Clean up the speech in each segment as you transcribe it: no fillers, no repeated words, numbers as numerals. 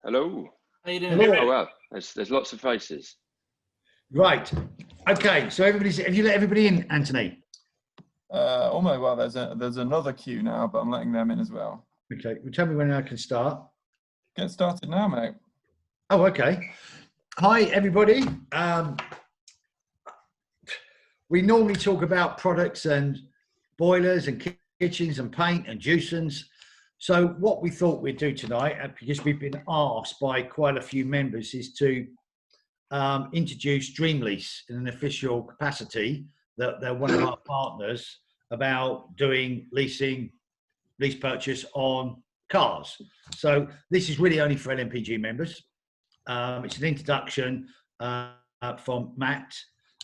Hello. How you doing? Hello. Oh wow, there's lots of faces. Right. Okay. So have you let everybody in, Anthony? Almost. Well, there's another queue now, but I'm letting them in as well. Okay. Well, tell me when I can start. Get started now, mate. Oh, okay. Hi, everybody. We normally talk about products and boilers and kitchens and paint and juicings. So what we thought we'd do tonight, because we've been asked by quite a few members, is to introduce Dreamlease in an official capacity, that they're one of our partners, about doing lease purchase on cars. So this is really only for LMPG members. It's an introduction from Matt,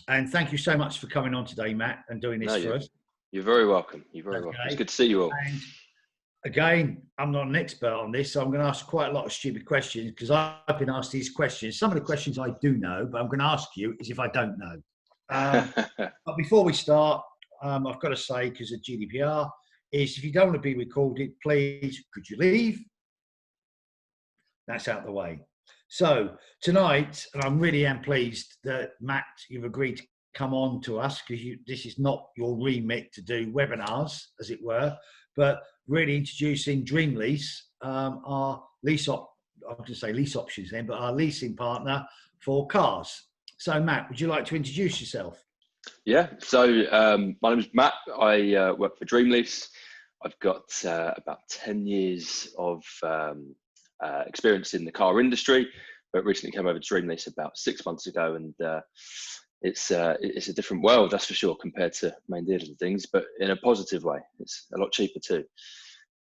and thank you so much for coming on today, Matt, and doing this for us. You're very welcome. You're very welcome. It's good to see you all. And again, I'm not an expert on this, so I'm going to ask quite a lot of stupid questions, because I've been asked these questions. Some of the questions I do know, but I'm going to ask you is if I don't know. But before we start, I've got to say, because of GDPR, is if you don't want to be recorded, please, could you leave? That's out the way. So tonight, and I'm really am pleased that Matt, you've agreed to come on to us, because this is not your remit to do webinars, as it were, but really introducing Dreamlease, our lease options then, but our leasing partner for cars. So Matt, would you like to introduce yourself? Yeah, so my name is Matt. I work for Dreamlease. I've got about 10 years of experience in the car industry, but recently came over to Dreamlease about 6 months ago, and it's a different world, that's for sure, compared to main dealers and things, but in a positive way. It's a lot cheaper too.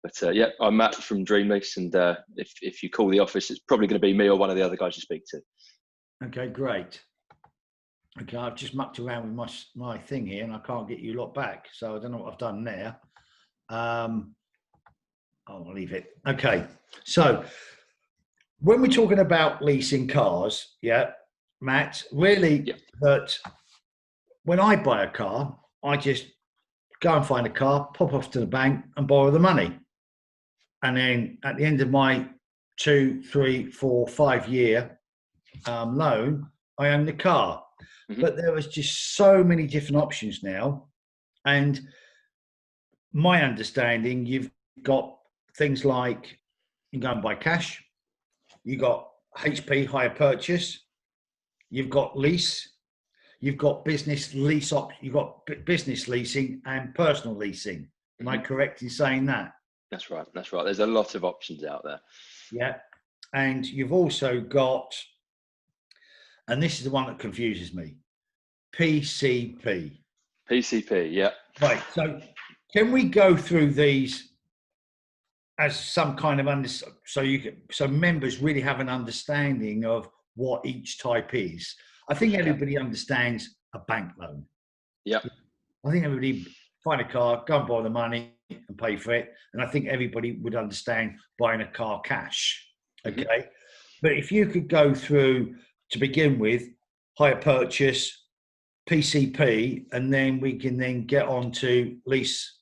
But yeah, I'm Matt from Dreamlease, and if you call the office, it's probably going to be me or one of the other guys you speak to. Okay, great. Okay, I've just mucked around with my thing here, and I can't get you lot back, so I don't know what I've done there. I'll leave it. Okay, so when we're talking about leasing cars, yeah, Matt, really, that when I buy a car, I just go and find a car, pop off to the bank and borrow the money. And then at the end of my 2, 3, 4, 5 year loan, I own the car. Mm-hmm. But there was just so many different options now. And my understanding, you've got things like you can go and buy cash, you've got HP hire purchase, you've got lease, you've got business lease you've got business leasing and personal leasing. Am I correct in saying that? That's right. That's right. There's a lot of options out there. Yeah. And you've also got, and this is the one that confuses me, PCP. PCP, yeah. Right. So can we go through these as some kind of so members really have an understanding of what each type is? I think everybody understands a bank loan. Yeah. I think everybody find a car, go and borrow the money and pay for it. And I think everybody would understand buying a car cash. Okay. Mm-hmm. But if you could go through to begin with, hire purchase, PCP, and then we can then get on to lease.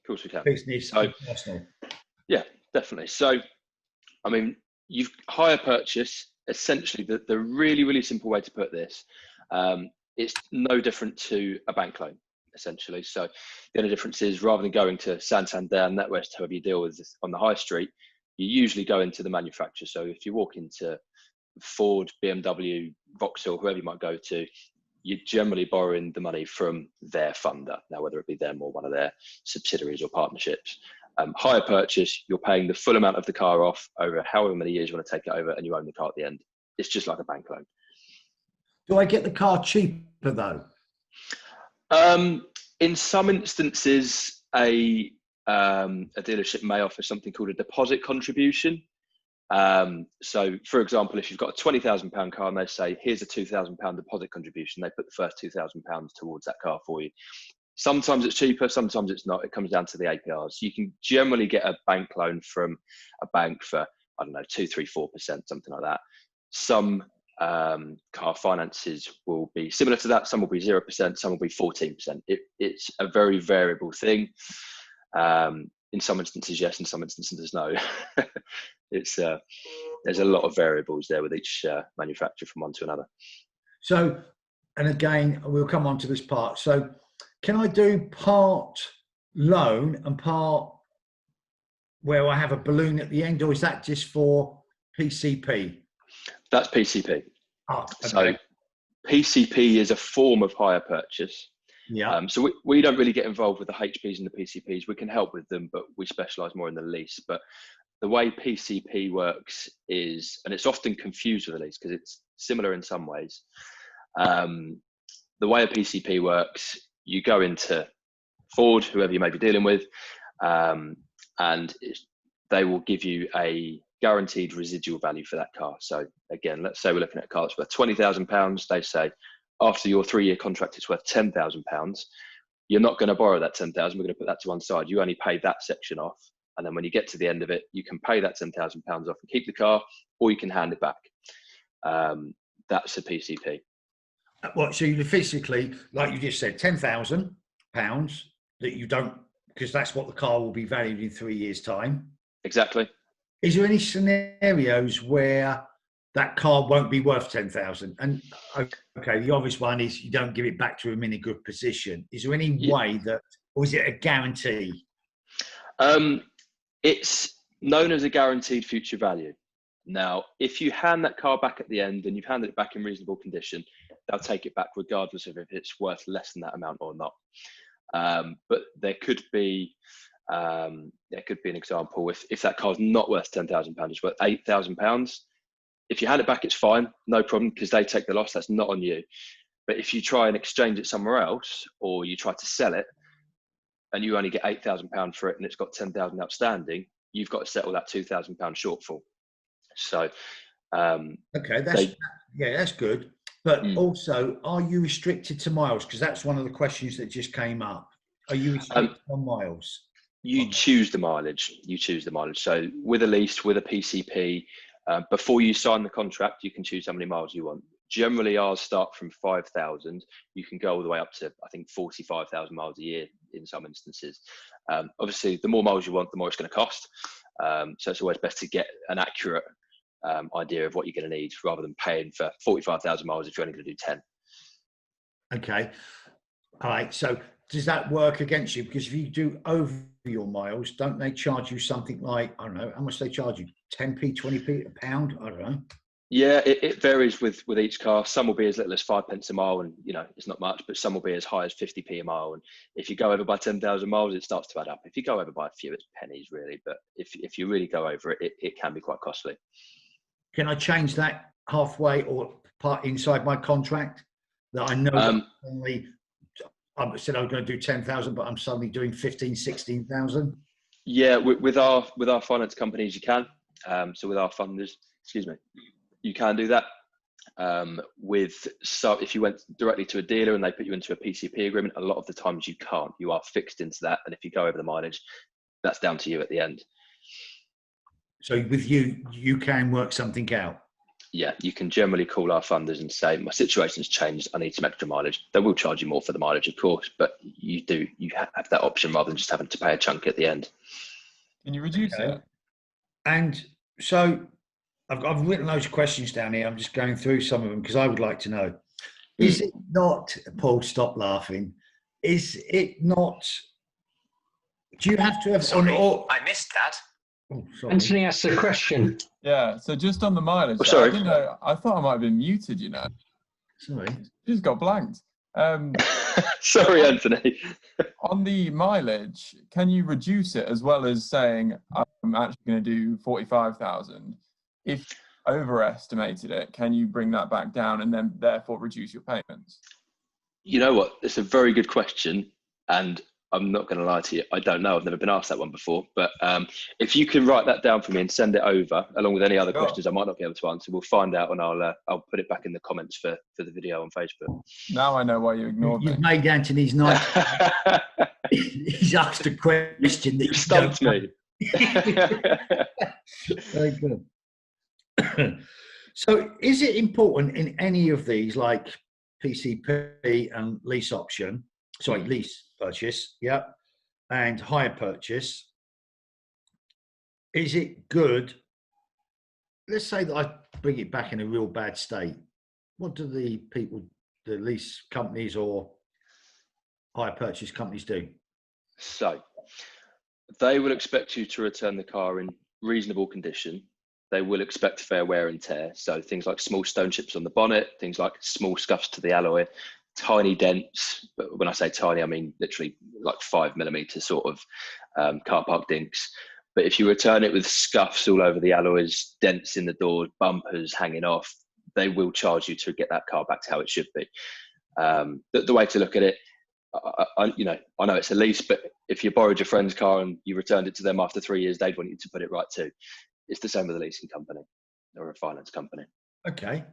Of course we can. Business and personal. Yeah, definitely. So, I mean, you've hire purchase, essentially the really, really simple way to put this, it's no different to a bank loan, essentially. So the only difference is, rather than going to Santander, NatWest, whoever you deal with on the high street, you usually go into the manufacturer. So if you walk into Ford, BMW, Vauxhall, whoever you might go to, you're generally borrowing the money from their funder. Now, whether it be them or one of their subsidiaries or partnerships. Hire purchase, you're paying the full amount of the car off over however many years you want to take it over, and you own the car at the end. It's just like a bank loan. Do I get the car cheaper though? In some instances, a dealership may offer something called a deposit contribution. So, for example, if you've got a £20,000 car and they say, here's a £2,000 deposit contribution, they put the first £2,000 towards that car for you. Sometimes it's cheaper, sometimes it's not. It comes down to the APRs. You can generally get a bank loan from a bank for, I don't know, 2, 3, 4%, something like that. Some car finances will be similar to that. Some will be 0%, some will be 14%. It's a very variable thing. In some instances, yes. In some instances, no. It's there's a lot of variables there with each manufacturer from one to another. So, and again, we'll come on to this part. So, can I do part loan and part where I have a balloon at the end, or is that just for PCP? That's PCP. Oh, okay. So PCP is a form of hire purchase. Yeah. So we don't really get involved with the HPs and the PCPs. We can help with them, but we specialise more in the lease. But the way PCP works is, and it's often confused with the lease because it's similar in some ways. The way a PCP works, you go into Ford, whoever you may be dealing with, and they will give you a guaranteed residual value for that car. So again, let's say we're looking at a car that's worth £20,000. They say after your 3-year contract, it's worth £10,000. You're not going to borrow that 10,000. We're going to put that to one side. You only pay that section off, and then when you get to the end of it, you can pay that £10,000 off and keep the car, or you can hand it back. That's a PCP. Well, so you physically, like you just said, £10,000 that you don't, because that's what the car will be valued in 3 years' time. Exactly. Is there any scenarios where that car won't be worth 10,000? And okay, the obvious one is you don't give it back to him in a good position. Is there any way that, or is it a guarantee? It's known as a guaranteed future value. Now, if you hand that car back at the end and you've handed it back in reasonable condition, they'll take it back regardless of if it's worth less than that amount or not. But there could be an example if that car's not worth £10,000, it's worth £8,000. If you hand it back, it's fine, no problem, because they take the loss. That's not on you. But if you try and exchange it somewhere else, or you try to sell it, and you only get £8,000 for it, and it's got 10,000 outstanding, you've got to settle that £2,000 shortfall. So, okay, that's good. But also, are you restricted to miles? Because that's one of the questions that just came up. Are you restricted on miles? You choose the mileage. So with a lease, with a PCP, before you sign the contract, you can choose how many miles you want. Generally, ours start from 5,000. You can go all the way up to, I think, 45,000 miles a year in some instances. Obviously, the more miles you want, the more it's going to cost. So it's always best to get an accurate idea of what you're going to need rather than paying for 45,000 miles if you're only going to do 10. Okay. All right. So does that work against you? Because if you do over your miles, don't they charge you something like, I don't know, how much they charge you? 10p, 20p, a pound? I don't know. Yeah, it varies with each car. Some will be as little as 5 pence a mile, and it's not much. But some will be as high as 50p a mile. And if you go over by 10,000 miles, it starts to add up. If you go over by a few, it's pennies really. But if you really go over it, it can be quite costly. Can I change that halfway or part inside my contract that I know I said I was going to do 10,000, but I'm suddenly doing 15, 16,000? Yeah, with our finance companies, you can. So with our funders, you can do that. If you went directly to a dealer and they put you into a PCP agreement, a lot of the times you can't. You are fixed into that, and if you go over the mileage, that's down to you at the end. So with you can work something out. Yeah, you can generally call our funders and say, my situation's changed, I need some extra mileage. They will charge you more for the mileage, of course, but you have that option rather than just having to pay a chunk at the end. Can you reduce it? And so I've written those questions down here. I'm just going through some of them because I would like to know. Is it not, Paul, stop laughing. Is it not, do you have to have... Sorry, I missed that. Oh, sorry. Anthony asked a question. Yeah, so just on the mileage. Oh, sorry. I didn't know, I thought I might have been muted, Sorry. Just got blanked. Sorry, Anthony. On the mileage, can you reduce it as well as saying, I'm actually going to do 45,000? If you overestimated it, can you bring that back down and then therefore reduce your payments? You know what? It's a very good question. And I'm not going to lie to you. I don't know. I've never been asked that one before. But if you can write that down for me and send it over, along with any other questions I might not be able to answer, we'll find out and I'll put it back in the comments for the video on Facebook. Now I know why you ignored me. You've made Anthony's night. He's asked a question that you stumped me. Very good. So is it important in any of these, like PCP and lease option, lease purchase, and hire purchase, is it good let's say that I bring it back in a real bad state. What do the people, the lease companies or hire purchase companies do? So they will expect you to return the car in reasonable condition. They will expect fair wear and tear. So things like small stone chips on the bonnet, things like small scuffs to the alloy, tiny dents. But when I say tiny, I mean literally like 5mm sort of car park dinks. But if you return it with scuffs all over the alloys, dents in the doors, bumpers hanging off, they will charge you to get that car back to how it should be. The way to look at it, I know it's a lease, but if you borrowed your friend's car and you returned it to them after 3 years, they'd want you to put it right too. It's the same with a leasing company or a finance company. Okay.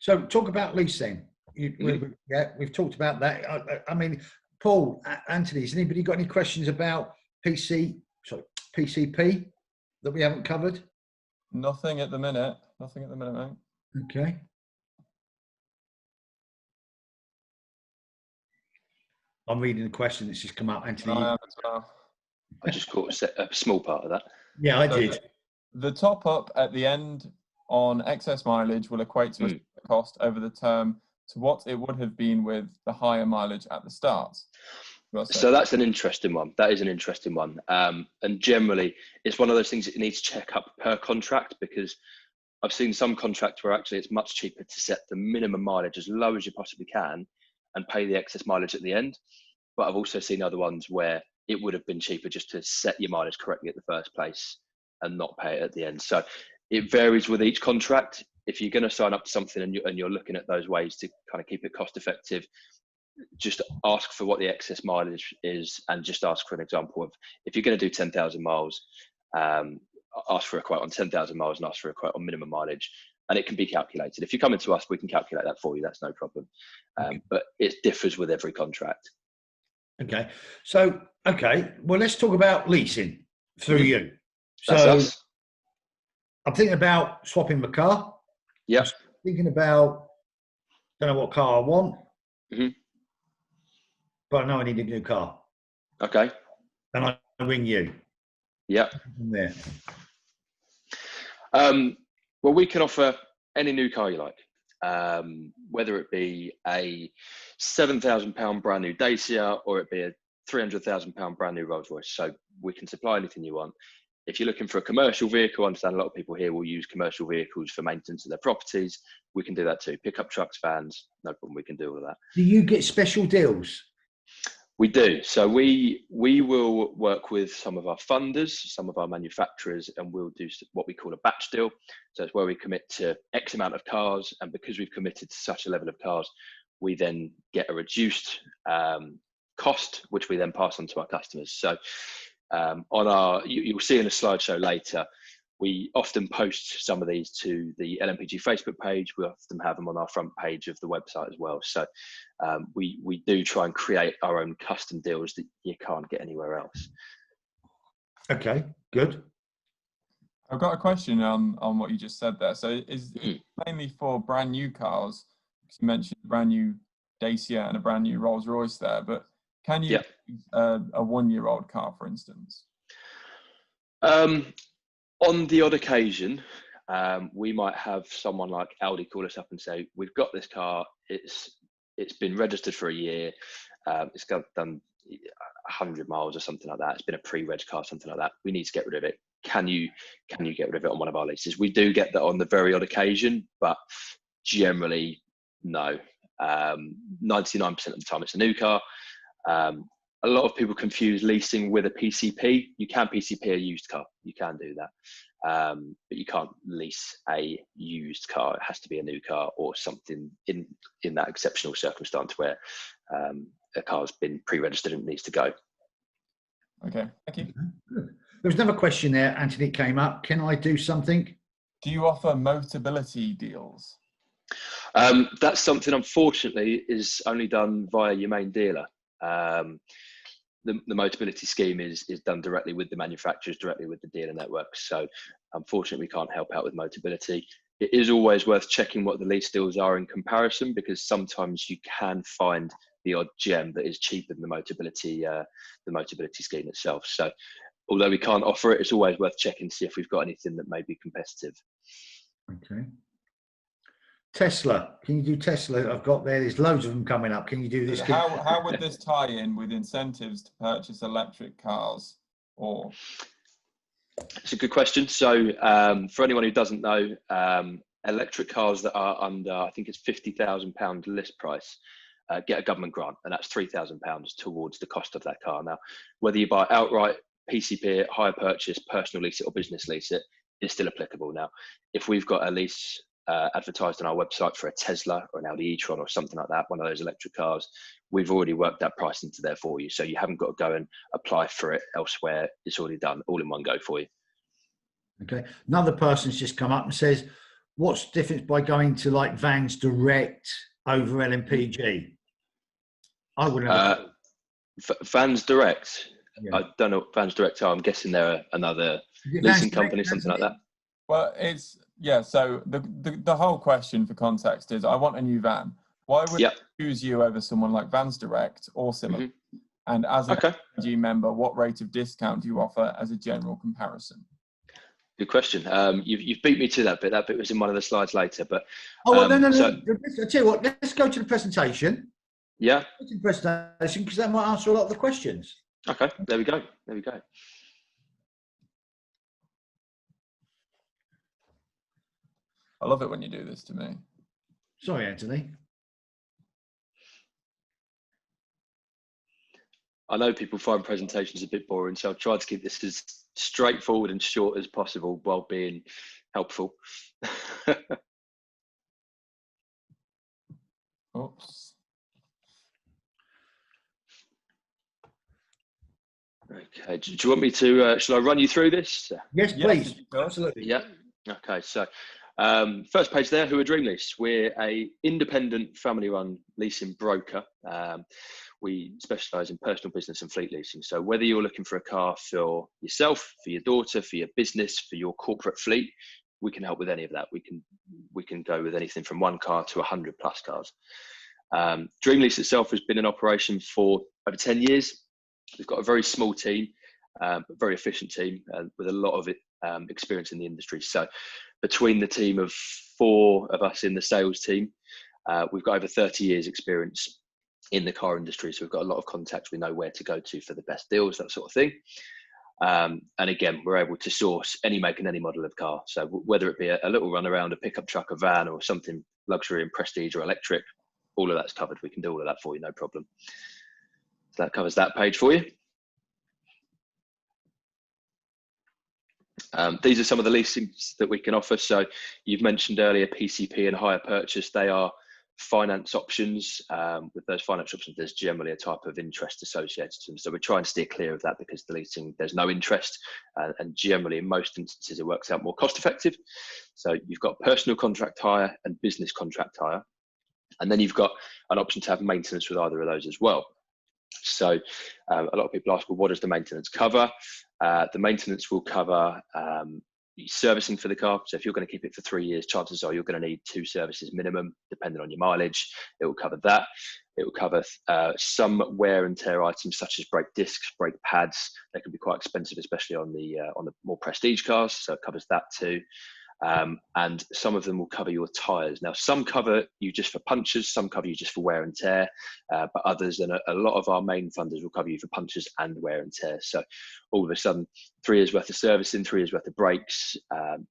So talk about lease then. We've talked about that. I mean, Paul, Anthony, has anybody got any questions about PCP that we haven't covered? Nothing at the minute. Nothing at the minute, mate. Okay. I'm reading the question that's just come up, Anthony. I am as well. I just caught a small part of that. Yeah, I did. The top up at the end on excess mileage will equate to a cost over the term to what it would have been with the higher mileage at the start. So that's an interesting one. That is an interesting one. And generally, it's one of those things that you need to check up per contract, because I've seen some contracts where actually it's much cheaper to set the minimum mileage as low as you possibly can and pay the excess mileage at the end. But I've also seen other ones where it would have been cheaper just to set your mileage correctly at the first place and not pay it at the end. So it varies with each contract. If you're going to sign up to something and you're looking at those ways to kind of keep it cost effective, just ask for what the excess mileage is, and just ask for an example of, if you're going to do 10,000 miles, ask for a quote on 10,000 miles and ask for a quote on minimum mileage, and it can be calculated. If you're coming to us, we can calculate that for you. That's no problem. But it differs with every contract. Okay. So, well, let's talk about leasing through you. That's So us. I'm thinking about swapping my car. Yep. Thinking about, don't know what car I want, but I know I need a new car. Okay. And I ring you. Yep. There. Well, we can offer any new car you like, whether it be a £7,000 brand new Dacia or it be a £300,000 brand new Rolls Royce. So we can supply anything you want. If you're looking for a commercial vehicle, I understand a lot of people here will use commercial vehicles for maintenance of their properties. We can do that too. Pickup trucks, vans, no problem. We can do all of that. Do you get special deals? We do. So we will work with some of our funders, some of our manufacturers, and we'll do what we call a batch deal. So it's where we commit to X amount of cars, and because we've committed to such a level of cars, we then get a reduced cost, which we then pass on to our customers. So you'll see in a slideshow later, we often post some of these to the LMPG Facebook page. We often have them on our front page of the website as well. So we do try and create our own custom deals that you can't get anywhere else. Okay, good. I've got a question on what you just said there. So is it mainly for brand new cars? Because you mentioned a brand new Dacia and a brand new Rolls Royce there, but can you use a 1-year-old car, for instance? On the odd occasion, we might have someone like Audi call us up and say, we've got this car, it's been registered for a year, it's done 100 miles or something like that, it's been a pre-reg car, something like that, we need to get rid of it. Can you get rid of it on one of our leases? We do get that on the very odd occasion, but generally, no. 99% of the time it's a new car. A lot of people confuse leasing with a PCP. You can PCP a used car. You can do that. But you can't lease a used car. It has to be a new car or something in that exceptional circumstance where a car's been pre-registered and needs to go. Okay, thank you. Good. There was another question there, Anthony, came up. Can I do something? Do you offer Motability deals? That's something, unfortunately, is only done via your main dealer. The Motability scheme is done directly with the manufacturers, directly with the dealer networks. So unfortunately, we can't help out with Motability. It is always worth checking what the lease deals are in comparison, because sometimes you can find the odd gem that is cheaper than the Motability scheme itself. So although we can't offer it, it's always worth checking to see if we've got anything that may be competitive. Okay. Tesla. Can you do Tesla? I've got there. There's loads of them coming up. Can you do this? How would this tie in with incentives to purchase electric cars? Or It's a good question. So for anyone who doesn't know, electric cars that are under, I think it's £50,000 list price, get a government grant, and that's £3,000 towards the cost of that car. Now, whether you buy outright, PCP it, hire purchase, personal lease it, or business lease it, is still applicable. Now, if we've got a lease advertised on our website for a Tesla or an Audi e-tron or something like that, one of those electric cars, we've already worked that price into there for you. So you haven't got to go and apply for it elsewhere. It's already done, all in one go for you. Okay. Another person's just come up and says, what's the difference by going to like Vans Direct over LMPG? I wouldn't have. Vans Direct. Yeah. I don't know what Vans Direct are. I'm guessing they're another leasing company, something like that. Well, it's so the whole question for context is, I want a new van. Why would I choose you over someone like Vans Direct or similar? Mm-hmm. And as an LMPG member, what rate of discount do you offer as a general comparison? Good question. You've beat me to that bit. That bit was in one of the slides later. But no. I'll tell you what. Let's go to the presentation. Yeah. Go to the presentation, because that might answer a lot of the questions. Okay. There we go. I love it when you do this to me. Sorry, Anthony. I know people find presentations a bit boring, so I've tried to keep this as straightforward and short as possible while being helpful. Oops. Okay, do you want me to, shall I run you through this? Yes, please. Absolutely. Yeah. Okay, so first page there, who are Dreamlease? We're a independent family-run leasing broker. We specialise in personal, business and fleet leasing. So whether you're looking for a car for yourself, for your daughter, for your business, for your corporate fleet, we can help with any of that. We can go with anything from 1 car to 100+ cars. Dreamlease itself has been in operation for over 10 years. We've got a very small team, but very efficient team with a lot of experience in the industry. So between the team of 4 of us in the sales team, we've got over 30 years experience in the car industry. So we've got a lot of contacts. We know where to go to for the best deals, that sort of thing. And again, we're able to source any make and any model of car. So whether it be a little run around, a pickup truck, a van, or something luxury and prestige or electric, all of that's covered. We can do all of that for you, no problem. So that covers that page for you. These are some of the leasings that we can offer. So you've mentioned earlier PCP and hire purchase. They are finance options. With those finance options, there's generally a type of interest associated to them. So we try and steer clear of that, because the leasing, there's no interest, and generally in most instances it works out more cost effective. So you've got personal contract hire and business contract hire, and then you've got an option to have maintenance with either of those as well. So a lot of people ask, well, what does the maintenance cover? The maintenance will cover servicing for the car. So if you're going to keep it for 3 years, chances are you're going to need 2 services minimum, depending on your mileage. It will cover that. It will cover some wear and tear items, such as brake discs, brake pads. They can be quite expensive, especially on the more prestige cars. So it covers that too. And some of them will cover your tyres. Now, some cover you just for punctures, some cover you just for wear and tear, but others, and a lot of our main funders, will cover you for punctures and wear and tear. So all of a sudden, 3 years worth of servicing, 3 years worth of brakes,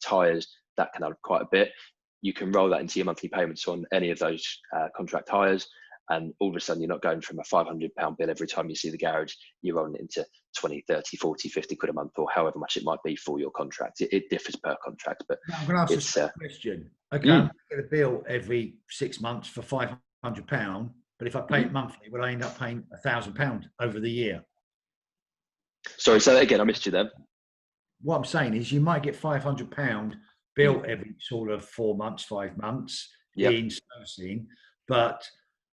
tyres, that can add quite a bit. You can roll that into your monthly payments on any of those contract hires. And all of a sudden, you're not going from a £500 bill every time you see the garage. You're rolling it into 20, 30, 40, 50 quid a month, or however much it might be for your contract. It differs per contract. But now, I'm going to ask a question. Okay, I get a bill every 6 months for £500, but if I pay it monthly, will I end up paying £1,000 over the year? Sorry, say that again. I missed you then. What I'm saying is, you might get £500 bill every sort of 4 months, 5 months in servicing, but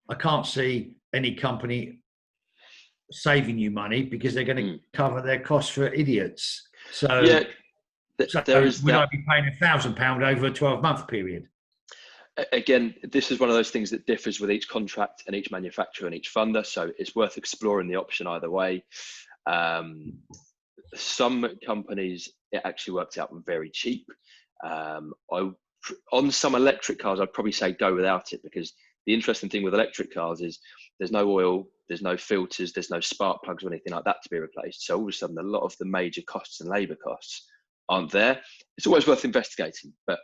I can't see any company saving you money, because they're going to cover their costs for idiots. So, there is would I be paying £1,000 over a 12-month period? Again, this is one of those things that differs with each contract and each manufacturer and each funder. So it's worth exploring the option either way. Some companies, it actually works out very cheap. I on some electric cars, I'd probably say go without it, because the interesting thing with electric cars is there's no oil, there's no filters, there's no spark plugs or anything like that to be replaced. So all of a sudden, a lot of the major costs and labour costs aren't there. It's always worth investigating, but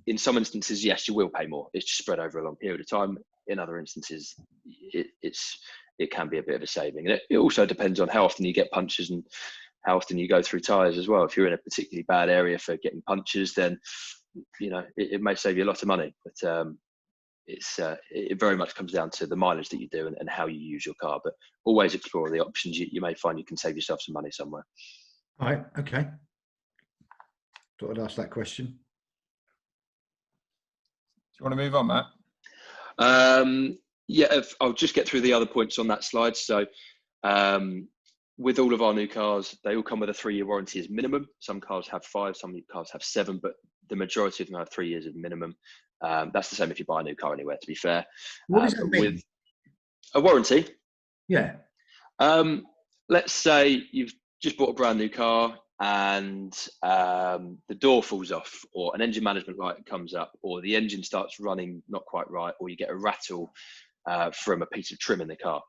in some instances, yes, you will pay more. It's just spread over a long period of time. In other instances, it can be a bit of a saving. And it also depends on how often you get punctures and how often you go through tyres as well. If you're in a particularly bad area for getting punctures, then it may save you a lot of money. But it very much comes down to the mileage that you do and how you use your car. But always explore the options. You may find you can save yourself some money somewhere. All right. Okay. Thought I'd ask that question. Do you want to move on, Matt? I'll just get through the other points on that slide. So with all of our new cars, they all come with a 3-year warranty as minimum. Some cars have 5, some cars have 7, but the majority of them have 3 years as minimum. That's the same if you buy a new car anywhere, to be fair. What does that mean? With a warranty? Yeah. Let's say you've just bought a brand new car and the door falls off, or an engine management light comes up, or the engine starts running not quite right, or you get a rattle from a piece of trim in the car.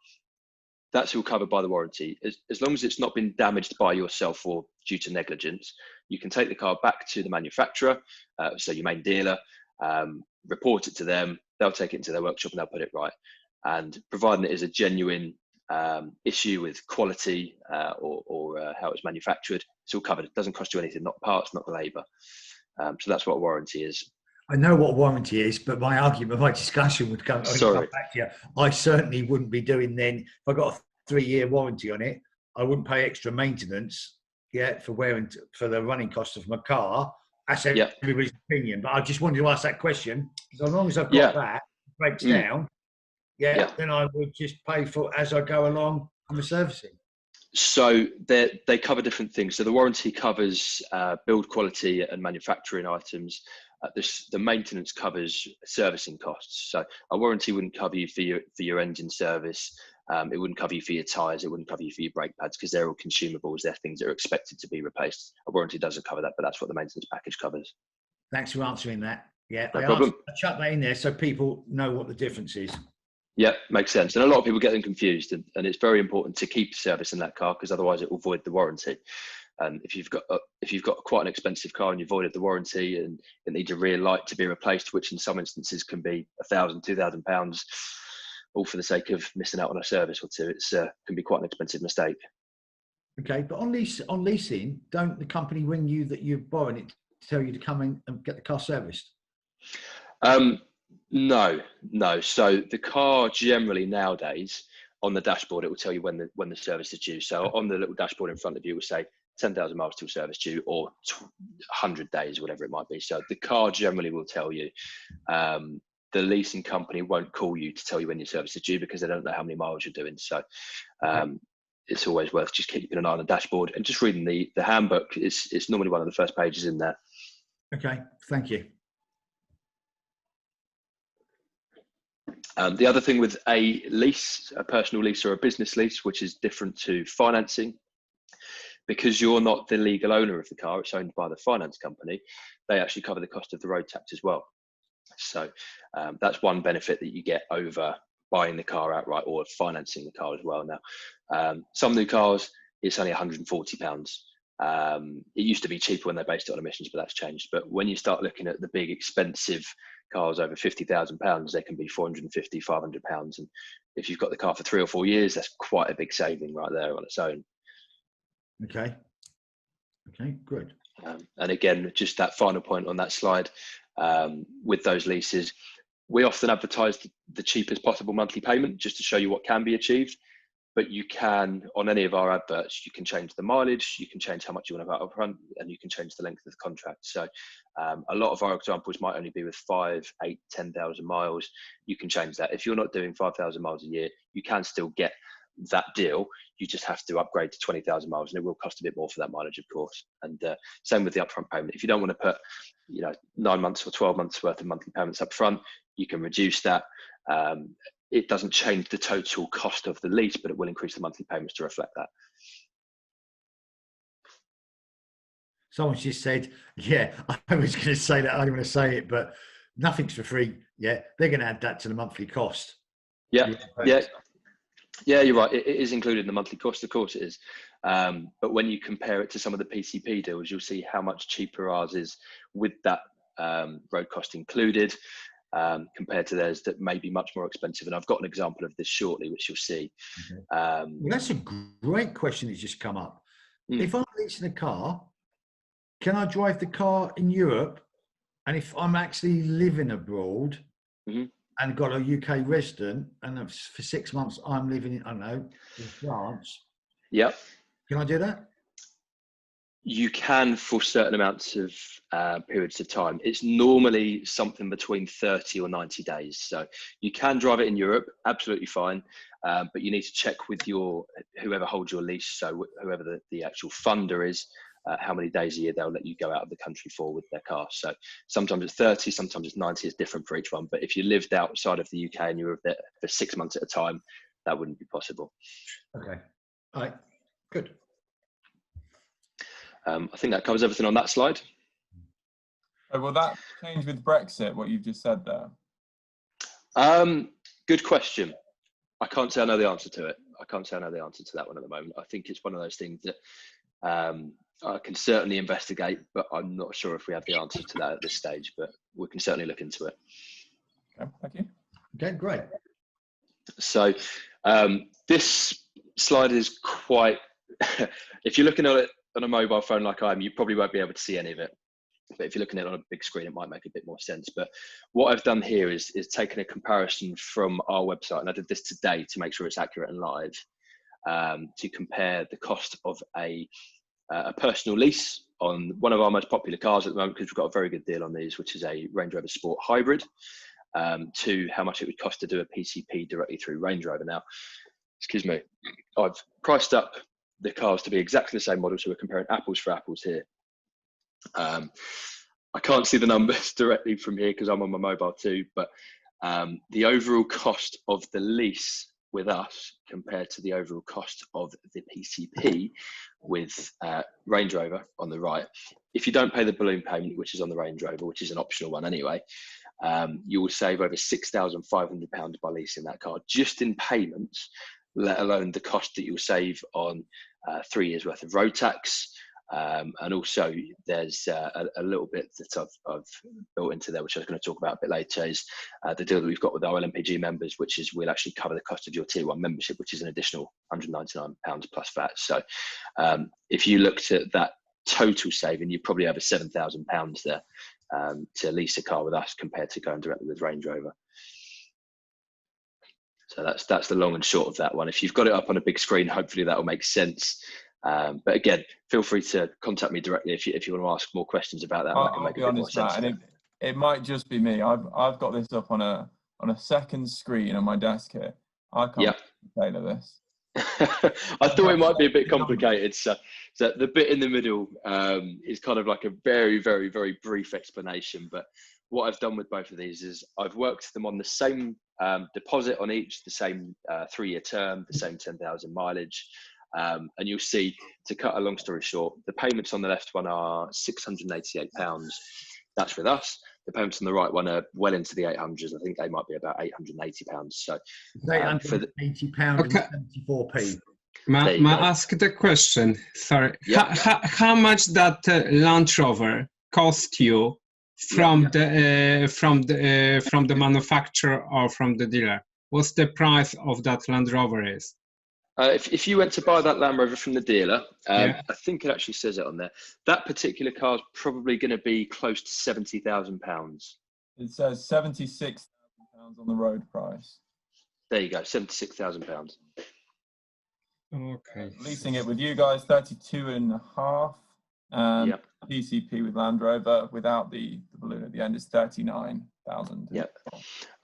That's all covered by the warranty. As long as it's not been damaged by yourself or due to negligence, you can take the car back to the manufacturer, so your main dealer, report it to them, they'll take it into their workshop and they'll put it right. And providing it is a genuine issue with quality or how it's manufactured, it's all covered. It doesn't cost you anything, not parts, not the labour. So that's what a warranty is. I know what a warranty is, but my argument, my discussion would come back to you. I certainly wouldn't be doing then, if I got a 3-year warranty on it, I wouldn't pay extra maintenance, for for the running cost of my car. That's everybody's opinion. But I just wanted to ask that question. So as long as I've got that, it breaks down, then I would just pay for as I go along on the servicing. So they cover different things. So the warranty covers build quality and manufacturing items. The maintenance covers servicing costs. So a warranty wouldn't cover you for your engine service. It wouldn't cover you for your tyres. It wouldn't cover you for your brake pads, because they're all consumables. They're things that are expected to be replaced. A warranty doesn't cover that, but that's what the maintenance package covers. Thanks for answering that. Yeah, no problem. I chuck that in there so people know what the difference is. Yeah, makes sense. And a lot of people get them confused, and it's very important to keep servicing that car, because otherwise it will void the warranty. And if you've got quite an expensive car and you voided the warranty and it needs a rear light to be replaced, which in some instances can be £1,000, £2,000, all for the sake of missing out on a service or two, it's can be quite an expensive mistake. Okay, but on leasing, don't the company ring you that you're borrowing it to tell you to come in and get the car serviced? No. So the car generally nowadays on the dashboard, it will tell you when the service is due. So on the little dashboard in front of you, it will say 10,000 miles till service due, or 100 days, whatever it might be. So the car generally will tell you. The leasing company won't call you to tell you when your service is due, because they don't know how many miles you're doing. So it's always worth just keeping an eye on the dashboard and just reading the handbook. It's normally one of the first pages in there. Okay, thank you. The other thing with a lease, a personal lease or a business lease, which is different to financing, because you're not the legal owner of the car, it's owned by the finance company, they actually cover the cost of the road tax as well. So that's one benefit that you get over buying the car outright or financing the car as well. Now, some new cars, it's only £140. It used to be cheaper when they based it on emissions, but that's changed. But when you start looking at the big expensive cars over £50,000, they can be £450, £500. And if you've got the car for 3 or 4 years, that's quite a big saving right there on its own. Okay, good. And again, just that final point on that slide, with those leases, we often advertise the cheapest possible monthly payment just to show you what can be achieved. But you can, on any of our adverts, you can change the mileage, you can change how much you want to have up front, and you can change the length of the contract. So a lot of our examples might only be with 5, 8, 10,000 miles. You can change that. If you're not doing 5,000 miles a year, you can still get that deal. You just have to upgrade to 20,000 miles, and it will cost a bit more for that mileage, of course. And same with the upfront payment. If you don't want to put 9 months or 12 months worth of monthly payments up front, you can reduce that. It doesn't change the total cost of the lease, but it will increase the monthly payments to reflect that. Someone just said, yeah, I was going to say that. I didn't want to say it, but nothing's for free. Yeah, they're going to add that to the monthly cost. Yeah, yeah. Yeah, you're right. It is included in the monthly cost, of course it is. But when you compare it to some of the PCP deals, you'll see how much cheaper ours is with that road cost included compared to theirs that may be much more expensive. And I've got an example of this shortly, which you'll see. Okay. Well, that's a great question that's just come up. If I'm leasing a car, can I drive the car in Europe? And if I'm actually living abroad, and got a UK resident, and for 6 months I'm living in, I don't know, in France. Yep. Can I do that? You can for certain amounts of periods of time. It's normally something between 30 or 90 days. So you can drive it in Europe, absolutely fine. But you need to check with whoever holds your lease, so whoever the actual funder is, how many days a year they'll let you go out of the country for with their car. So sometimes it's 30, sometimes it's 90, it's different for each one. But if you lived outside of the UK and you were there for 6 months at a time, that wouldn't be possible. Okay. All right. Good. I think that covers everything on that slide. Will that change with Brexit, what you've just said there? Good question. I can't say I know the answer to it. I can't say I know the answer to that one at the moment. I think it's one of those things that I can certainly investigate, but I'm not sure if we have the answer to that at this stage, but we can certainly look into it. Okay, thank you. Okay, great. So this slide is quite, if you're looking at it on a mobile phone like I am, you probably won't be able to see any of it. But if you're looking at it on a big screen, it might make a bit more sense. But what I've done here is taken a comparison from our website, and I did this today to make sure it's accurate and live, to compare the cost of a personal lease on one of our most popular cars at the moment, because we've got a very good deal on these, which is a Range Rover Sport Hybrid, to how much it would cost to do a PCP directly through Range Rover. Now, excuse me, I've priced up the cars to be exactly the same model, so we're comparing apples for apples here. I can't see the numbers directly from here because I'm on my mobile too, but the overall cost of the lease with us compared to the overall cost of the PCP with Range Rover on the right, if you don't pay the balloon payment, which is on the Range Rover, which is an optional one anyway, you will save over £6,500 by leasing that car just in payments, let alone the cost that you'll save on 3 years worth of road tax. And also there's a little bit that I've built into there, which I was going to talk about a bit later, is the deal that we've got with our LMPG members, which is we'll actually cover the cost of your Tier 1 membership, which is an additional £199 plus VAT. So if you looked at that total saving, you probably have a £7,000 there to lease a car with us compared to going directly with Range Rover. So that's the long and short of that one. If you've got it up on a big screen, hopefully that will make sense. But again, feel free to contact me directly if you want to ask more questions about that. I can make a bit more sense. And it might just be me. I've got this up on a second screen on my desk here. I can't tailor this. I thought it might be a bit complicated. So the bit in the middle is kind of like a very, very, very brief explanation. But what I've done with both of these is I've worked them on the same deposit on each, the same 3-year term, the same 10,000 mileage. And you'll see, to cut a long story short, the payments on the left one are £688. That's with us. The payments on the right one are well into the 800s. I think they might be about £880. So £880 and 74p. May I ask the question? Sorry. Yeah. How much that Land Rover cost you from the manufacturer or from the dealer? What's the price of that Land Rover is? If you went to buy that Land Rover from the dealer, I think it actually says it on there. That particular car is probably going to be close to £70,000. It says £76,000 on the road price. There you go, £76,000. Okay. Leasing it with you guys, 32.5. And PCP with Land Rover without the balloon at the end is 39,000. Yep.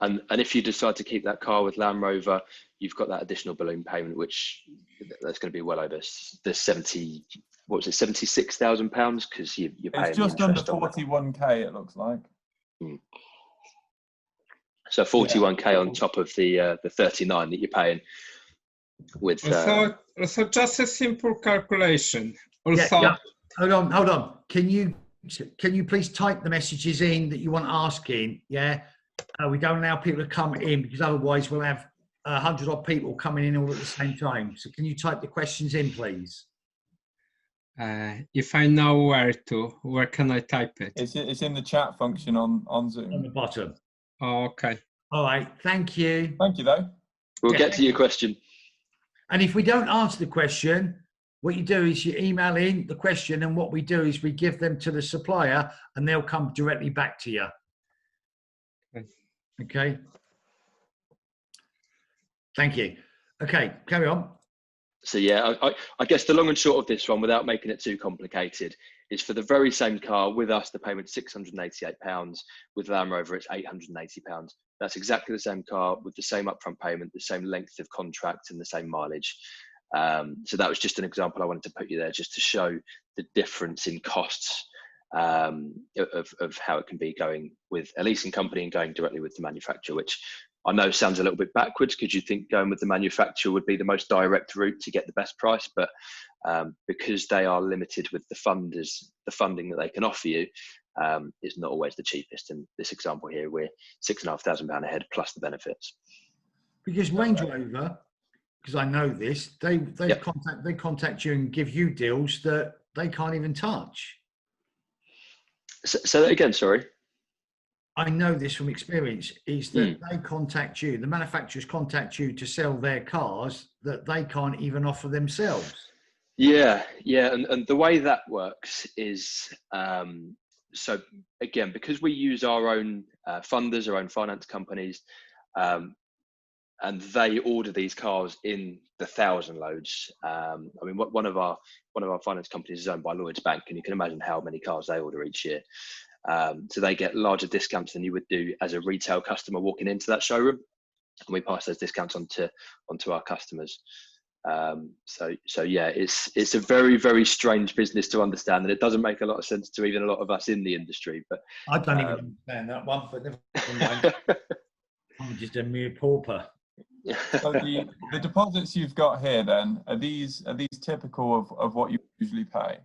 And if you decide to keep that car with Land Rover, you've got that additional balloon payment, which that's going to be well over the £76,000 because you're paying. It's just under 41k. It looks like. So 41k on top of the 39 that you're paying. With so just a simple calculation. Also, Hold on. can you please type the messages in that you want asking? Yeah, we don't allow people to come in because otherwise we'll have 100 odd people coming in all at the same time. So can you type the questions in, please? If I know where can I type it? It's in the chat function on Zoom. On the bottom. Oh, okay. All right, thank you. Thank you, though. We'll Yeah. get to your question. And if we don't answer the question, what you do is you email in the question, and what we do is we give them to the supplier and they'll come directly back to you. Okay. Thank you. Okay, carry on. So yeah, I guess the long and short of this one, without making it too complicated, is for the very same car with us, the payment's £688. With Land Rover, it's £880. That's exactly the same car with the same upfront payment, the same length of contract, and the same mileage. So that was just an example I wanted to put you there, just to show the difference in costs of how it can be going with a leasing company and going directly with the manufacturer, which I know sounds a little bit backwards because you think going with the manufacturer would be the most direct route to get the best price, but because they are limited with the funding that they can offer you, is not always the cheapest. In this example here, we're £6,500 ahead plus the benefits. Because Range Rover, because I know this, they Yep. contact you and give you deals that they can't even touch. So that again, sorry. I know this from experience, is that they contact you, the manufacturers contact you to sell their cars that they can't even offer themselves. Yeah, and the way that works is, so again, because we use our own funders, our own finance companies, and they order these cars in the 1,000 loads. I mean, one of our finance companies is owned by Lloyds Bank, and you can imagine how many cars they order each year. So they get larger discounts than you would do as a retail customer walking into that showroom, and we pass those discounts onto our customers. So yeah, it's a very, very strange business to understand, and it doesn't make a lot of sense to even a lot of us in the industry. But I don't even understand that one, but never mind. I'm just a mere pauper. So the deposits you've got here, then, are these typical of what you usually pay?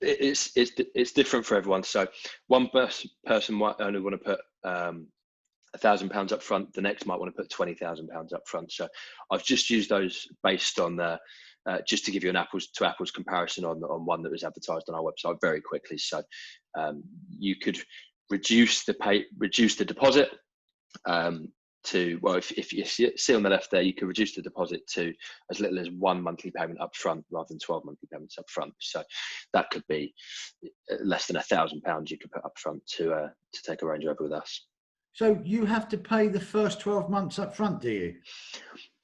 It's different for everyone. So one person might only want to put £1,000 up front. The next might want to put £20,000 up front. So I've just used those based on just to give you an apples to apples comparison on one that was advertised on our website very quickly. So you could reduce the deposit to, well, if you see on the left there, you could reduce the deposit to as little as 1 monthly payment up front rather than 12 monthly payments up front. So that could be less than £1,000 you could put up front to take a Range Rover with us. So you have to pay the first 12 months up front, do you?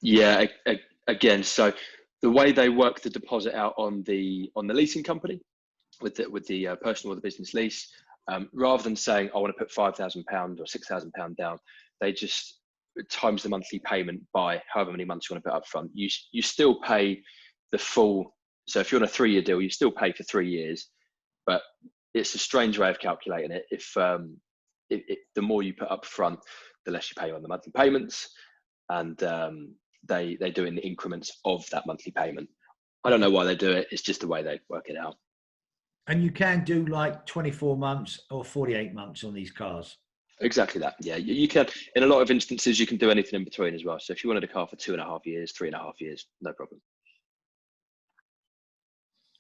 Yeah, again, so the way they work the deposit out on the leasing company with the personal or the business lease, rather than saying I want to put £5,000 or £6,000 down, they just times the monthly payment by however many months you want to put up front. You still pay the full. So if you're on a 3-year deal, you still pay for 3 years, but it's a strange way of calculating it. If the more you put up front, the less you pay on the monthly payments, and they do it in the increments of that monthly payment. I don't know why they do it. It's just the way they work it out. And you can do like 24 months or 48 months on these cars. Exactly that. Yeah, you can. In a lot of instances, you can do anything in between as well. So if you wanted a car for 2.5 years, 3.5 years, no problem.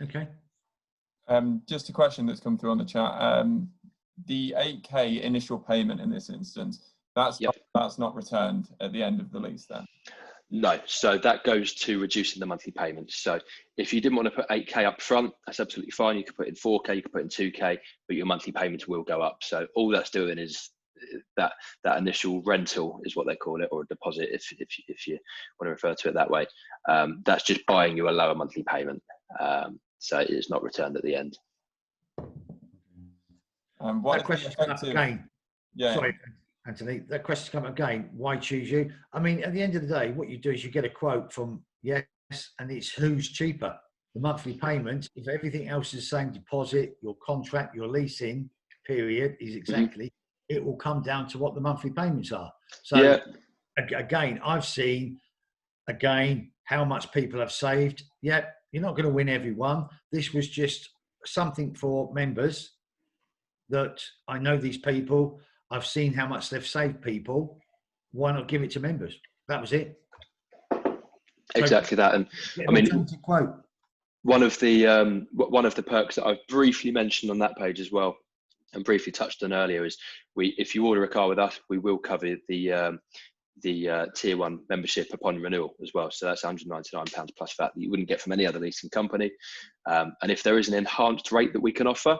Okay. Just a question that's come through on the chat. The 8K initial payment in this instance, that's not returned at the end of the lease then? No, so that goes to reducing the monthly payments. So if you didn't want to put 8K up front, that's absolutely fine. You could put in 4K, you could put in 2K, but your monthly payments will go up. So all that's doing is that initial rental is what they call it, or a deposit if you want to refer to it that way. That's just buying you a lower monthly payment. So it's not returned at the end. That question's come up again. Yeah. Sorry, Anthony. That question's come up again. Why choose you? I mean, at the end of the day, what you do is you get a quote from Yes, and it's who's cheaper. The monthly payment, if everything else is the same deposit, your contract, your leasing period is exactly, it will come down to what the monthly payments are. So again, I've seen how much people have saved. Yeah, you're not going to win everyone. This was just something for members that I know these people, I've seen how much they've saved people. Why not give it to members? That was it. Exactly that. And Get I an mean, alternative quote. one of the perks that I've briefly mentioned on that page as well, and briefly touched on earlier, is if you order a car with us, we will cover the tier 1 membership upon renewal as well. So that's £199 plus VAT that you wouldn't get from any other leasing company. And if there is an enhanced rate that we can offer,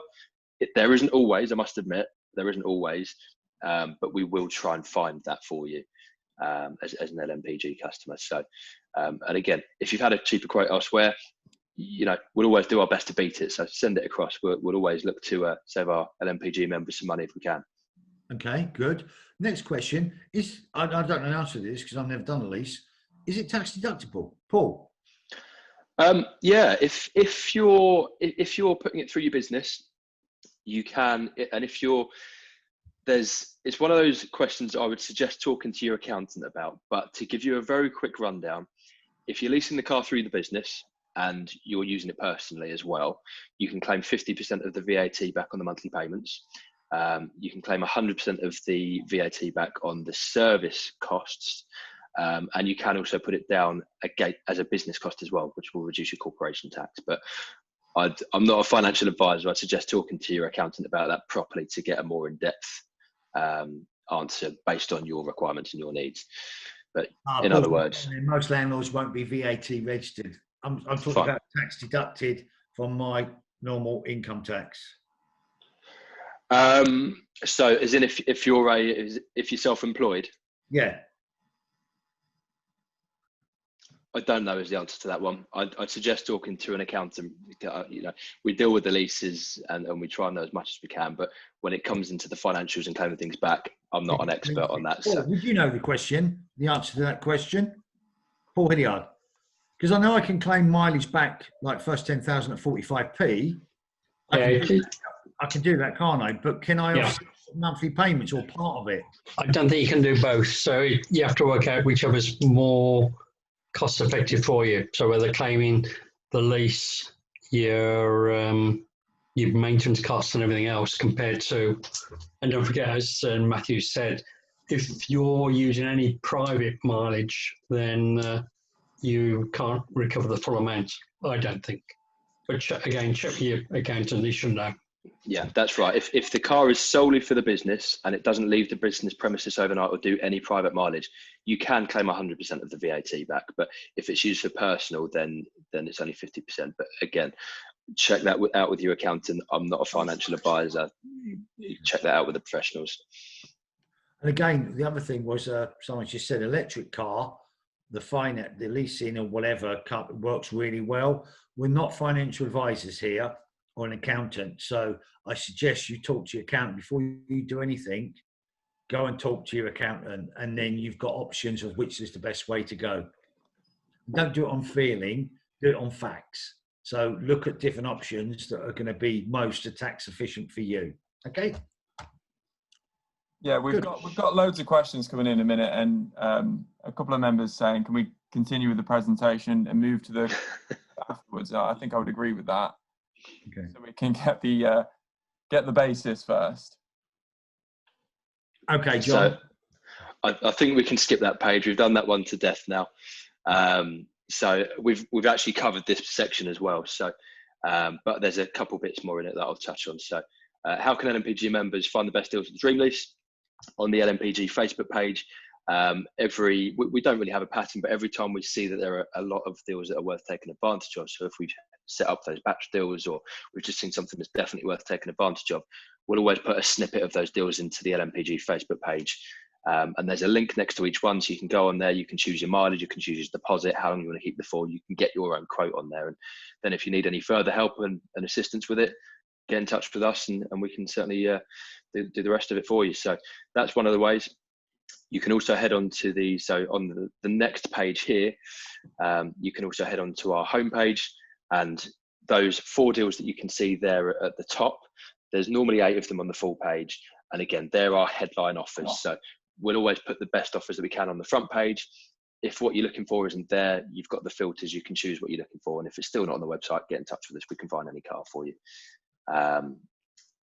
there isn't always, I must admit, there isn't always, but we will try and find that for you as an LMPG customer. So, and again, if you've had a cheaper quote elsewhere, we'll always do our best to beat it. So send it across. We'll always look to save our LMPG members some money if we can. Okay, good. Next question is, I don't know the answer to this because I've never done a lease. Is it tax deductible? Paul? Yeah, if you're putting it through your business, you can, and it's one of those questions I would suggest talking to your accountant about. But to give you a very quick rundown, if you're leasing the car through the business and you're using it personally as well, you can claim 50% of the VAT back on the monthly payments. You can claim 100% of the VAT back on the service costs, and you can also put it down as a business cost as well, which will reduce your corporation tax. But I'm not a financial advisor. I'd suggest talking to your accountant about that properly to get a more in-depth answer based on your requirements and your needs. But in other words, most landlords won't be VAT registered. I'm talking about tax deducted from my normal income tax. So as in if you're self-employed? Yeah. I don't know is the answer to that one. I'd suggest talking to an accountant. We deal with the leases and we try and know as much as we can, but when it comes into the financials and claiming things back, I'm not an expert on that. Paul, would you know the answer to that question? Paul Hilliard. Because I know I can claim mileage back, like first 10,000 at 45p. I can do that, can't I? But can I offset monthly payments or part of it? I don't think you can do both. So you have to work out whichever's more cost effective for you. So whether claiming the lease, your maintenance costs and everything else compared to, and don't forget, as Matthew said, if you're using any private mileage, then you can't recover the full amount, I don't think. But check with your accountant, you should know. Yeah, that's right. If the car is solely for the business and it doesn't leave the business premises overnight or do any private mileage, you can claim 100% of the VAT back. But if it's used for personal, then it's only 50%. But again, check that out with your accountant. I'm not a financial advisor. Check that out with the professionals. And again, the other thing was someone just said electric car, the leasing or whatever works really well. We're not financial advisors here or an accountant. So I suggest you talk to your accountant before you do anything. Go and talk to your accountant, and then you've got options of which is the best way to go. Don't do it on feeling, do it on facts. So look at different options that are going to be most tax efficient for you. Okay? Yeah, we've got loads of questions coming in a minute, and a couple of members saying, can we continue with the presentation and move to the afterwards? I think I would agree with that. Okay. So we can get the basis first. Okay, John. So I think we can skip that page. We've done that one to death now. So we've actually covered this section as well. So, but there's a couple bits more in it that I'll touch on. So, how can LMPG members find the best deals with the Dream Lease? On the LMPG Facebook page, we don't really have a pattern, but every time we see that there are a lot of deals that are worth taking advantage of. So if we set up those batch deals, or we've just seen something that's definitely worth taking advantage of, we'll always put a snippet of those deals into the LMPG Facebook page. And there's a link next to each one, so you can go on there, you can choose your mileage, you can choose your deposit, how long you want to keep the for, you can get your own quote on there. And then if you need any further help and assistance with it, get in touch with us and we can certainly do the rest of it for you. So that's one of the ways. You can also head on to on the next page here, you can also head on to our homepage, and those 4 deals that you can see there at the top, there's normally 8 of them on the full page. And again, there are headline offers. So we'll always put the best offers that we can on the front page. if what you're looking for isn't there, you've got the filters, you can choose what you're looking for. And if it's still not on the website, get in touch with us. We can find any car for you.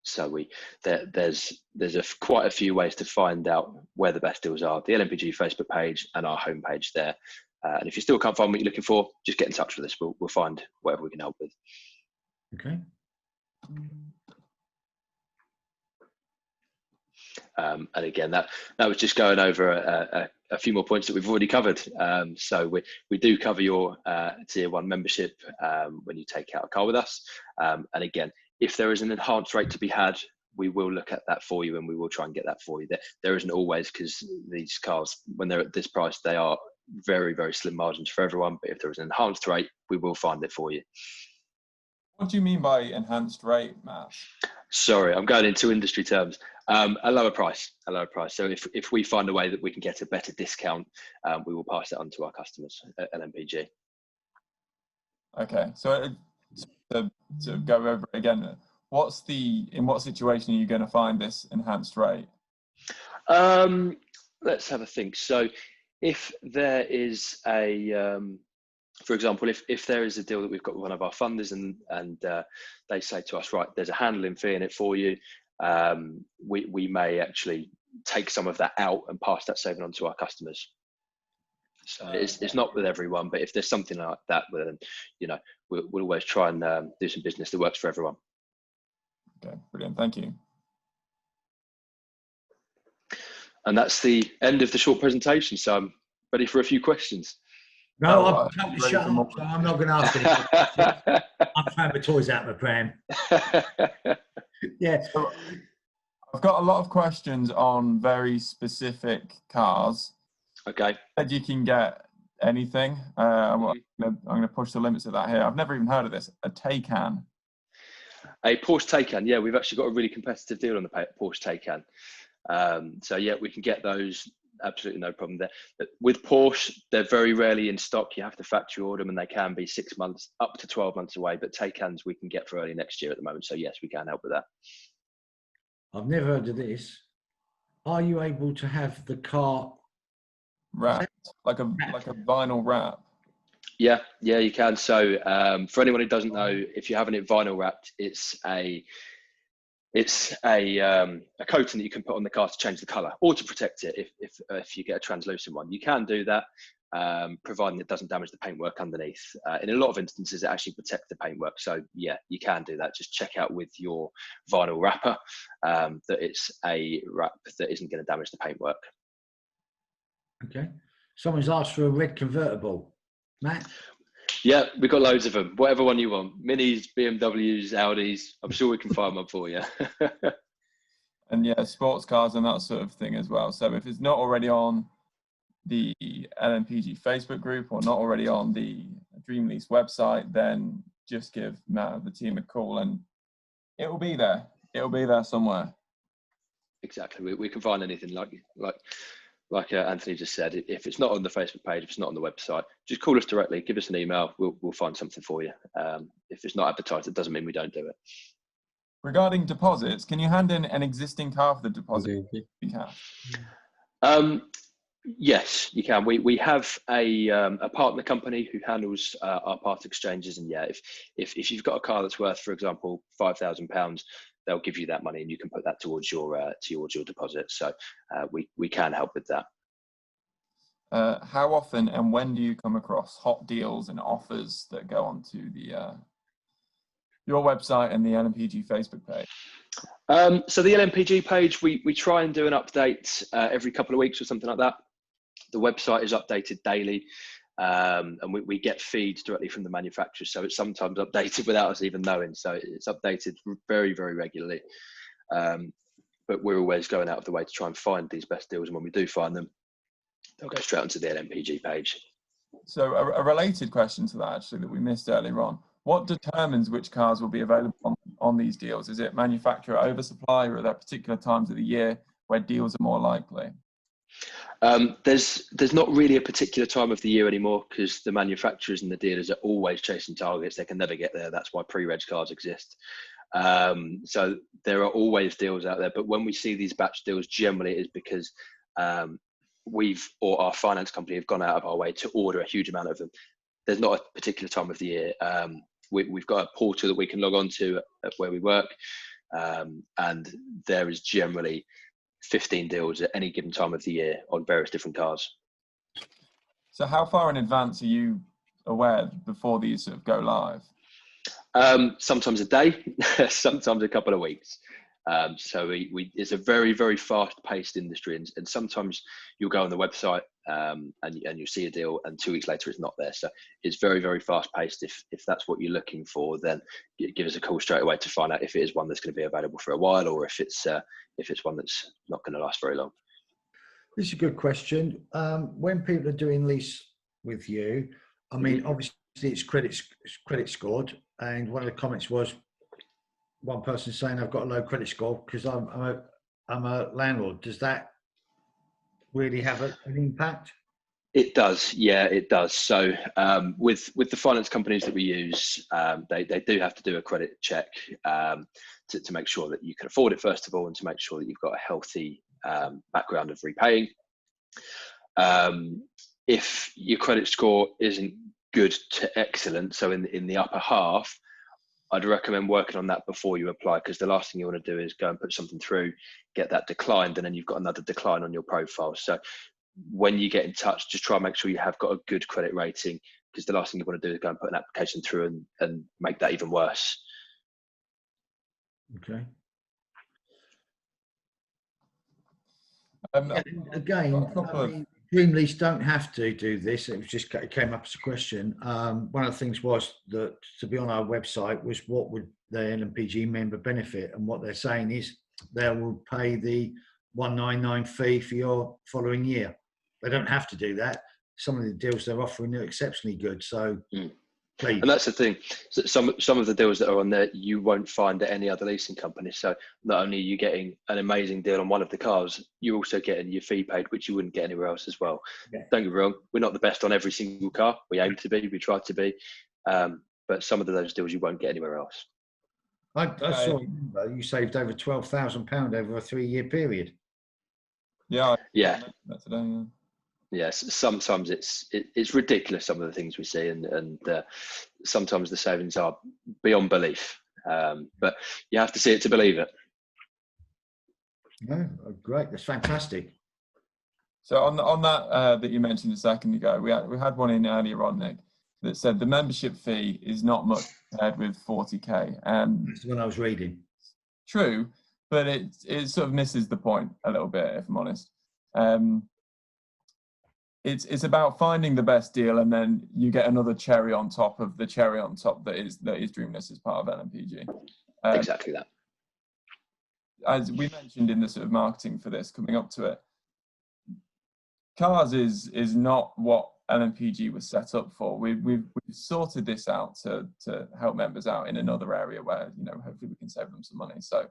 So there's quite a few ways to find out where the best deals are. The LMPG Facebook page and our homepage there. And if you still can't find what you're looking for, just get in touch with us. We'll find whatever we can help with. Okay. And again, that was just going over a few more points that we've already covered. So we do cover your Tier 1 membership when you take out a car with us. And again, if there is an enhanced rate to be had, we will look at that for you, and we will try and get that for you. There isn't always, because these cars, when they're at this price, they are very, very slim margins for everyone. But if there is an enhanced rate, we will find it for you. What do you mean by enhanced rate, Matt? Sorry, I'm going into industry terms. A lower price. So if we find a way that we can get a better discount, we will pass it on to our customers at LMPG. Okay, so to go over it again, in what situation are you going to find this enhanced rate? Let's have a think. So if there is for example, if there is a deal that we've got with one of our funders and they say to us, right, there's a handling fee in it for you, we may actually take some of that out and pass that saving on to our customers. So it's not with everyone, but if there's something like that, then we'll always try and do some business that works for everyone. Okay, brilliant. Thank you. And that's the end of the short presentation. So I'm ready for a few questions. No, I'm totally shut up, so I'm not going to ask any questions. I'm throwing my toys out of my pram. Yeah. So I've got a lot of questions on very specific cars. Okay. Said you can get anything. I'm going to push the limits of that here. I've never even heard of this. A Taycan. A Porsche Taycan. Yeah, we've actually got a really competitive deal on the Porsche Taycan. So yeah, we can get those. Absolutely no problem there. But with Porsche, they're very rarely in stock. You have to factory order them, and they can be 6 months up to 12 months away. But Taycans we can get for early next year at the moment. So yes, we can help with that. I've never heard of this. Are you able to have the car wrapped, like a vinyl wrap? Yeah, you can. So for anyone who doesn't know, if you're having it vinyl wrapped, it's a coating that you can put on the car to change the color or to protect it if you get a translucent one. You can do that, providing it doesn't damage the paintwork underneath. In a lot of instances, it actually protects the paintwork. So yeah, you can do that. Just check out with your vinyl wrapper that it's a wrap that isn't going to damage the paintwork. Okay. Someone's asked for a red convertible. Matt? Yeah, we've got loads of them. Whatever one you want. Minis, BMWs, Audis. I'm sure we can find one for you. And yeah, sports cars and that sort of thing as well. So if it's not already on the LMPG Facebook group or not already on the Dream Lease website, then just give Matt and the team a call and it will be there. It'll be there somewhere. Exactly. We can find anything like Anthony just said. If it's not on the Facebook page, if it's not on the website, just call us directly, give us an email, we'll find something for you. If it's not advertised, it doesn't mean we don't do it. Regarding deposits, can you hand in an existing car for the deposit? Yes, you can. We have a partner company who handles our part exchanges, and yeah, if you've got a car that's worth, for example, £5,000, they'll give you that money, and you can put that towards your deposit. So we can help with that. How often and when do you come across hot deals and offers that go onto the your website and the LMPG Facebook page? So the LMPG page, we try and do an update every couple of weeks or something like that. The website is updated daily, and we get feeds directly from the manufacturers, so it's sometimes updated without us even knowing. So it's updated very, very regularly. But we're always going out of the way to try and find these best deals, and when we do find them, they'll go straight onto the LMPG page. So a related question to that, actually, that we missed earlier on. What determines which cars will be available on these deals? Is it manufacturer oversupply, or are there particular times of the year where deals are more likely? There's not really a particular time of the year anymore, because the manufacturers and the dealers are always chasing targets. They can never get there. That's why pre-reg cars exist. So there are always deals out there. But when we see these batch deals, generally it is because we've, or our finance company have gone out of our way to order a huge amount of them. There's not a particular time of the year. We've got a portal that we can log on to at where we work, and there is generally 15 deals at any given time of the year on various different cars. So how far in advance are you aware before these sort of go live? Sometimes a day, sometimes a couple of weeks. So it's a very, very fast-paced industry, and sometimes you'll go on the website and you'll see a deal, and 2 weeks later it's not there. So it's very, very fast-paced. If that's what you're looking for, then give us a call straight away to find out if it is one that's going to be available for a while, or if it's one that's not going to last very long. This is a good question. When people are doing lease with you, I mean, obviously it's credit scored, and one of the comments was one person saying I've got a low credit score because I'm a landlord. Does that really have an impact? It does, yeah, it does. So with the finance companies that we use, they do have to do a credit check to make sure that you can afford it, first of all, and to make sure that you've got a healthy background of repaying. If your credit score isn't good to excellent, so in the upper half, I'd recommend working on that before you apply, because the last thing you want to do is go and put something through, get that declined, and then you've got another decline on your profile. So when you get in touch, just try and make sure you have got a good credit rating, because the last thing you want to do is go and put an application through and make that even worse. Okay. Um, Again, I mean, Dreamlease don't have to do this. It came up as a question. One of the things was that to be on our website was what would the LMPG member benefit, and what they're saying is they will pay the 199 fee for your following year. They don't have to do that. Some of the deals they're offering are exceptionally good. So please. And that's the thing. So some of the deals that are on there, you won't find at any other leasing company. So not only are you getting an amazing deal on one of the cars, you're also getting your fee paid, which you wouldn't get anywhere else as well. Yeah. Don't get me wrong, we're not the best on every single car. We aim to be, we try to be. But some of those deals you won't get anywhere else. I saw you saved over £12,000 over a 3-year period. Yeah. Yeah. That's today, yeah. Yes, sometimes it's ridiculous, some of the things we see, and sometimes the savings are beyond belief. But you have to see it to believe it. Yeah, great. That's fantastic. So on that that you mentioned a second ago, we had one in earlier on, Nick, that said the membership fee is not much compared with 40k. That's the one I was reading. True, but it sort of misses the point a little bit, if I'm honest. It's about finding the best deal, and then you get another cherry on top of the cherry on top that is Dreamlease as part of LMPG. Exactly that. As we mentioned in the sort of marketing for this coming up to it, cars is not what LMPG was set up for. We've sorted this out to help members out in another area where, you know, hopefully we can save them some money. So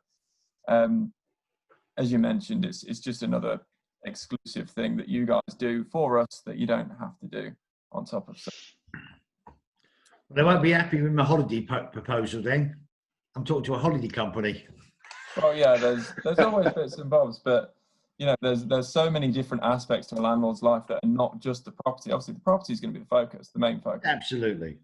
as you mentioned, it's just another exclusive thing that you guys do for us that you don't have to do on top of stuff. They won't be happy with my holiday proposal then. I'm talking to a holiday company. Well, yeah, there's always bits and bobs, but you know, there's so many different aspects to a landlord's life that are not just the property. Obviously, the property is going to be the focus, the main focus. Absolutely.